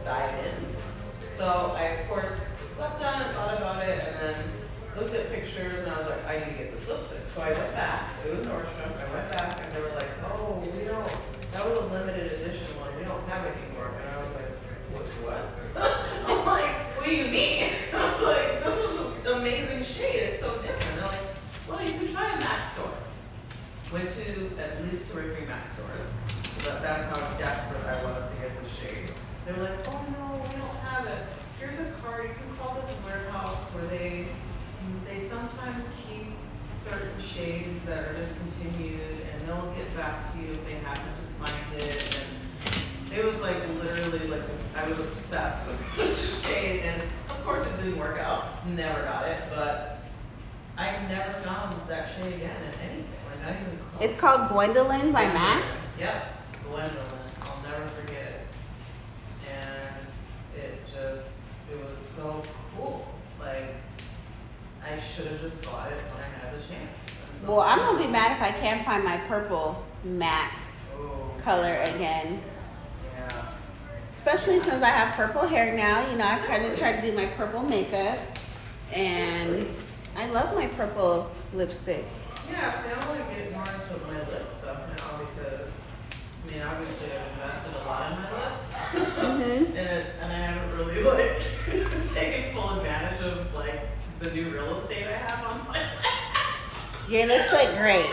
dive in. So I, of course, slept on it, thought about it, and then looked at pictures, and I was like, I need to get this lipstick. So I went back. It was Nordstrom. I went back, and they were like, oh, we don't, that was a limited edition one. We don't have it anymore. And I was like, what? I'm like, what do you mean? I was like, this was an amazing shade. It's so different. They're like, well, you can try a MAC store. Went to at least 2 or 3 MAC stores. So that's how desperate I was to get this shade. They were like, oh no, we don't have it. Here's a card. You can call this warehouse where they sometimes keep certain shades that are discontinued, and they'll get back to you if they happen to find it. And it was like literally like this. I was obsessed with this shade, and of course it didn't work out. Never got it, but I never found that shade again in anything. Like not even close. It's called Gwendolyn by MAC. Yep, Gwendolyn. I'll never forget it. And it was so cool. Like, I should have just bought it when I had the chance. Well, I'm gonna be mad if I can't find my purple MAC color again. Yeah. Especially since I have purple hair now. You know, I kind of try to do my purple makeup. And I love my purple lipstick. Yeah, see, I want to get more into my lip stuff now because, I mean, obviously I've invested a lot in my lips. Mm-hmm. and I haven't really, like, taken full advantage of, like, the new real estate I have on my lips. Your lips look great.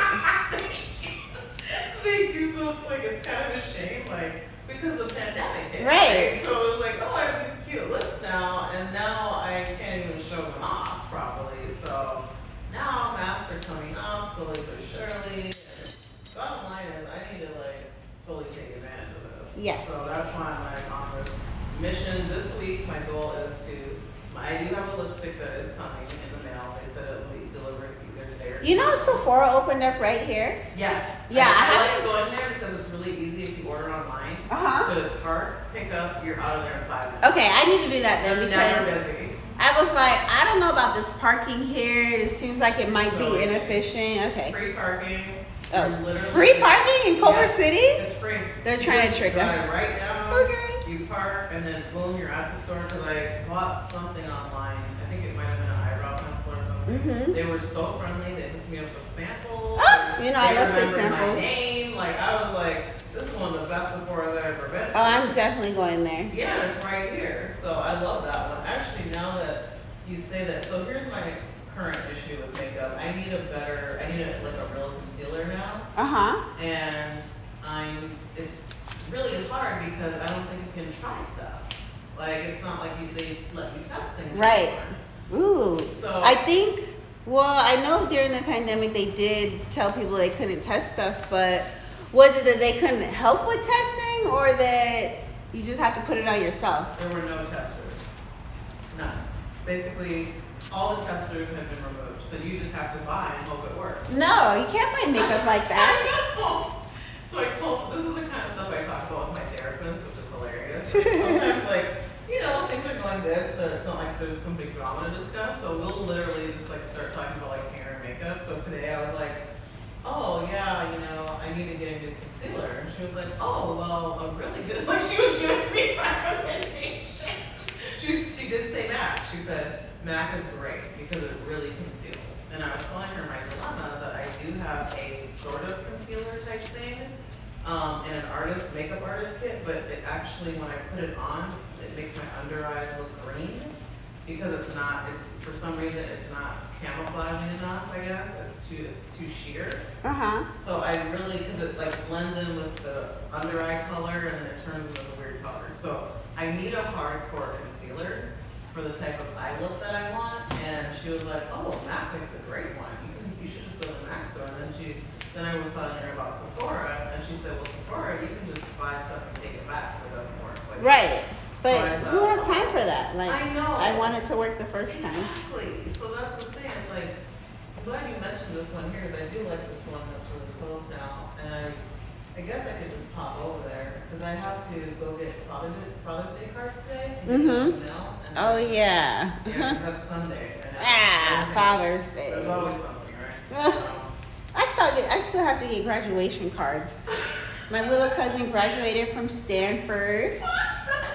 Thank you. So it's like, it's kind of a shame, like, because the pandemic hit. Right. So it was like, oh, I have these cute lips now, and now I can't even show them off properly. So now masks are coming off slowly but surely. And bottom line is, I need to, like, fully take advantage of this. Yes. So that's why I'm, like, on this mission. This week, my goal is to, I do have a lipstick that is coming in the mail. They said it will be delivered either today or You know Sephora opened up right here? yes. Yeah, I like going there because it's really easy if you order online. Uh-huh. To park, pick up, you're out of there in 5 minutes. Okay, I need to do that then They're because never busy. I was like, I don't know about this parking here. It seems like it might So be easy. inefficient. Okay. Free parking. Oh, You're literally- free parking in Culver Yes, City? It's free. They're You trying to just trick drive us. right down. Okay. You park and then boom, you're at the store. Because I bought something online. I think it might have been an eyebrow pencil or something. Mm-hmm. They were so friendly. They hooked me up with samples. Oh, you know, I They love free remembered my samples. name. Like I was like, this is one of the best Sephora that I've ever been to. Oh, I'm definitely going there. Yeah, it's right here. So I love that one. Actually, now that you say that, so here's my current issue with makeup. I need like a real concealer now. Uh-huh. And it's really hard because I don't think you can try stuff. Like, it's not like they let you test things. Right. Anymore. Ooh. So I think, well, I know during the pandemic they did tell people they couldn't test stuff, but was it that they couldn't help with testing or that you just have to put it on yourself? there were no testers. None. Basically, all the testers have been removed. So you just have to buy and hope it works. No, you can't buy makeup like that. I know. So this is the kind of stuff I talk about with my therapist, which is hilarious. Sometimes, like, you know, things are going good, so it's not like there's some big drama to discuss. So we'll literally just like start talking about like hair and makeup. So today I was like, oh yeah, you know, I need to get a new concealer. And she was like, oh, well, I'm really good. Like she was giving me recommendations. She did say MAC. She said, MAC is great because it really conceals. And I was telling her my dilemma is that I do have a sort of concealer type thing in an makeup artist kit, but it actually, when I put it on, it makes my under eyes look green because for some reason, it's not camouflaging enough, I guess. It's too sheer. Uh-huh. So I really, because it like blends in with the under eye color and then it turns into a weird color. So I need a hardcore concealer for the type of eye look that I want. And she was like, oh, MAC makes a great one. You should just go to the MAC store. And then I was telling her about Sephora, and she said, well, Sephora, you can just buy stuff and take it back if it doesn't work. Like, Right. But so I who has time for that? Like, I know. I want it to work the first time. Exactly. So that's the thing. It's like, I'm glad you mentioned this one here, because I do like this one that's really close now. And I guess I could just pop over there, because I have to go get Father's Day cards today. Mm-hmm. Oh, Yeah, yeah. 'cause that's Sunday. And Father's Day. There's always something, right? So, I still have to get graduation cards. My little cousin graduated from Stanford. what? That's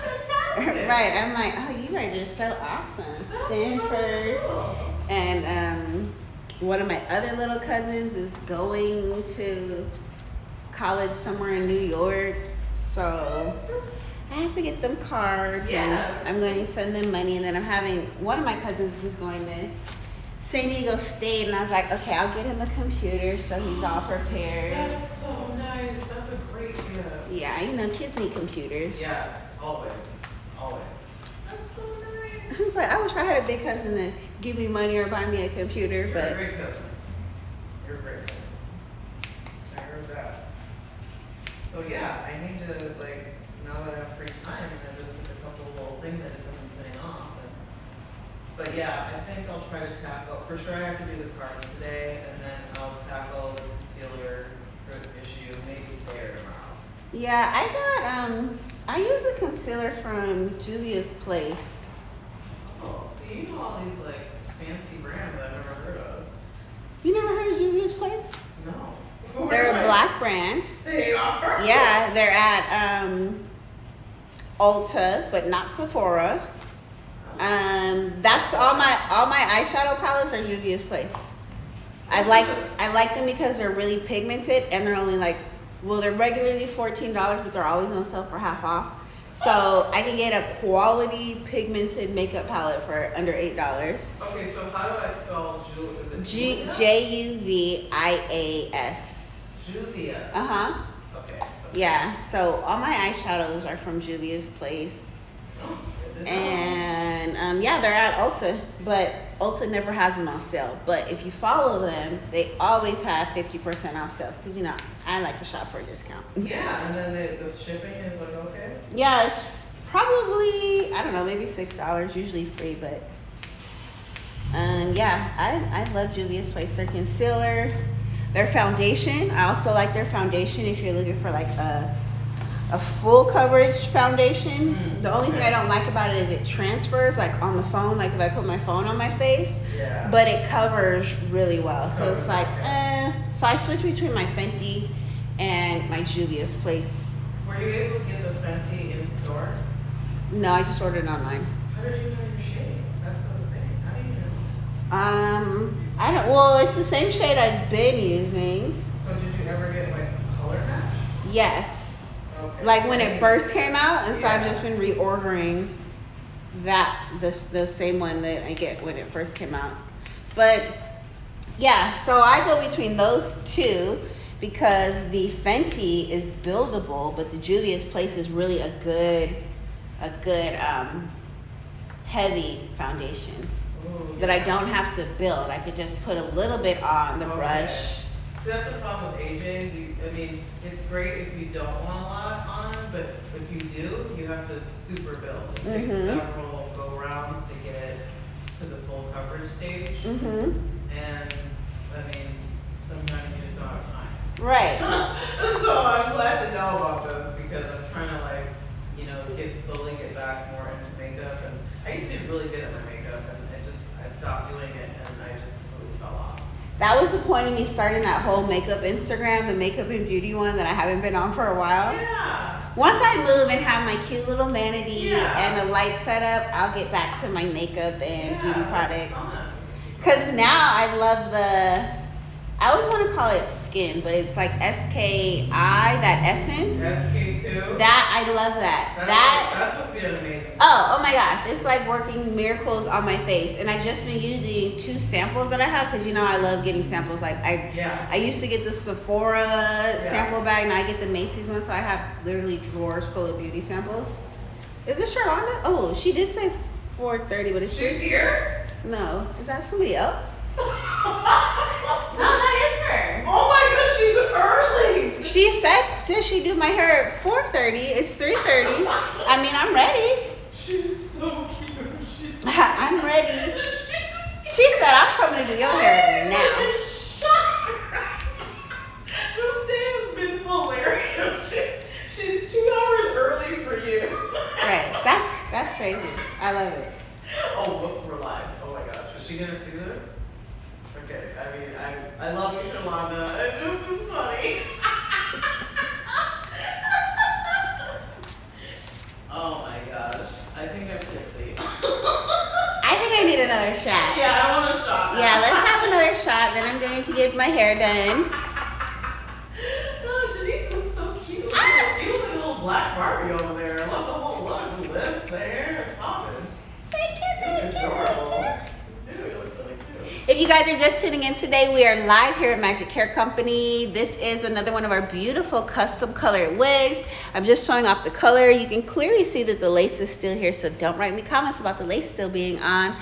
fantastic. Right. I'm like, oh, you guys are so awesome. Stanford. Cool. And one of my other little cousins is going to college somewhere in New York. So I have to get them cards. Yes. And I'm going to send them money. And then I'm having one of my cousins is going to San Diego State. And I was like, okay, I'll get him a computer so he's all prepared. That's so nice. That's a great gift. Yeah, you know, kids need computers. Yes, always. Always. That's so nice. I was like, I wish I had a big cousin to give me money or buy me a computer, You're but a great cousin. You're a great cousin. I heard that. So yeah, I need to like now that I have free time and there's just a couple little things that isn't putting off. But yeah, I think I'll try to tackle for sure I have to do the cards today and then I'll tackle the concealer issue maybe today or tomorrow. yeah, I use a concealer from Juvia's Place. Oh, so you know all these like fancy brands I've never heard of. You never heard of Juvia's Place? No. They're a black brand. They are. Yeah, they're at Ulta, but not Sephora. That's all my eyeshadow palettes are Juvia's Place. I like them because they're really pigmented and they're only like, well, they're regularly $14, but they're always on sale for half off. So I can get a quality pigmented makeup palette for under $8. Okay, so how do I spell Juvia? Juvias. Juvia. Uh-huh. Okay. Yeah. So all my eyeshadows are from Juvia's Place. Oh, good to know. And yeah, they're at Ulta, but Ulta never has them on sale. But if you follow them, they always have 50% off sales because you know I like to shop for a discount. Yeah, and then the shipping is like okay. Yeah, it's probably I don't know, maybe $6, usually free, but yeah, I love Juvia's Place. Their concealer, their foundation. I also like their foundation if you're looking for like a full coverage foundation. The only thing I don't like about it is it transfers like on the phone, like if I put my phone on my face, Yeah. but it covers really well. So it's like, Okay. So I switch between my Fenty and my Juvia's Place. Were you able to get the Fenty in store? No, I just ordered online. How did you know your shade? That's the thing. How do you know? I don't, well, it's the same shade I've been using. So did you ever get like color match? Yes. Okay. Like when it first came out, and so I've Yeah. just been reordering the same one that I get when it first came out. But yeah, so I go between those two because the Fenty is buildable, but the Juvia's Place is really a good heavy foundation Ooh, that I yeah. don't have to build. I could just put a little bit on the Okay. brush. See, that's the problem with AJ's. I mean, it's great if you don't want a lot on, but if you do, you have to super build. It takes several go rounds to get it to the full coverage stage. Mm-hmm. And I mean, sometimes you just don't have time. Right. So I'm glad to know about this because I'm trying to like, you know, slowly get back more into makeup. And I used to be really good at my makeup, and I stopped doing it, and I just completely fell off. That was the point of me starting that whole makeup Instagram, the makeup and beauty one that I haven't been on for a while. Yeah. Once I move and have my cute little vanity Yeah. and a light setup, I'll get back to my makeup and beauty That's products. fun. Because now I love I always want to call it skin, but it's like SKI, that essence. SK2. That, I love that. That's supposed to be amazing. Oh my gosh, it's like working miracles on my face. And I've just been using 2 samples that I have because you know I love getting samples. Like Yes. I used to get the Sephora sample bag, now I get the Macy's one, so I have literally drawers full of beauty samples. Is this Sherlonda? Oh, she did say 4:30, but it's She's here? no. Is that somebody else? Oh No, that is her. my gosh, she's early. She said that she do my hair at 4:30. It's 3:30. I mean, I'm ready. She's so cute. I'm ready. She said I'm coming to do your hair now. This day has been hilarious. She's 2 hours early for you. Right. That's crazy. I love it. Oh, whoops, we're live. Oh my gosh, is she gonna see this? Okay, I mean, I love you, Shalonda. It just is funny. Oh my gosh. I I think I'm tipsy. I think I need another shot. Yeah, I want a shot. Now. Yeah, let's have another shot. Then I'm going to get my hair done. Oh, Janice looks so cute. You look like a little black Barbie over there. I love the whole look. The lips, the hair, it's popping. Thank you. Adorable. Dude, you look really cute. If you guys are just tuning in today, we are live here at Magic Hair Company. This is another one of our beautiful custom colored wigs. I'm just showing off the color. You can clearly see that the lace is still here, so don't write me comments about the lace still being on.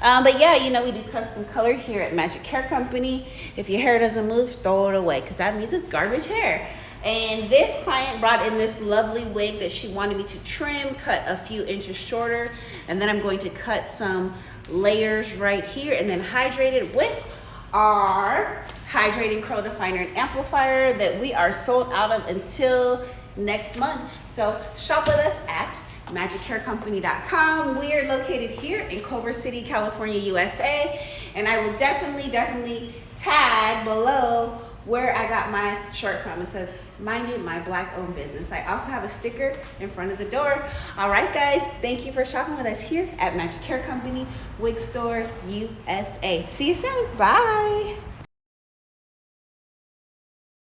But yeah, you know, we do custom color here at Magic Hair Company. If your hair doesn't move, throw it away, because that means it's garbage hair. And this client brought in this lovely wig that she wanted me to trim, cut a few inches shorter, and then I'm going to cut some layers right here and then hydrate it with our hydrating curl definer and amplifier that we are sold out of until next month. So shop with us at magichaircompany.com. We are located here in Culver City, California, USA, and I will definitely tag below where I got my shirt from. It says, mind you, my black owned business. I also have a sticker in front of the door. All right, guys, thank you for shopping with us here at Magic Hair Company, Wig Store USA. See you soon. Bye.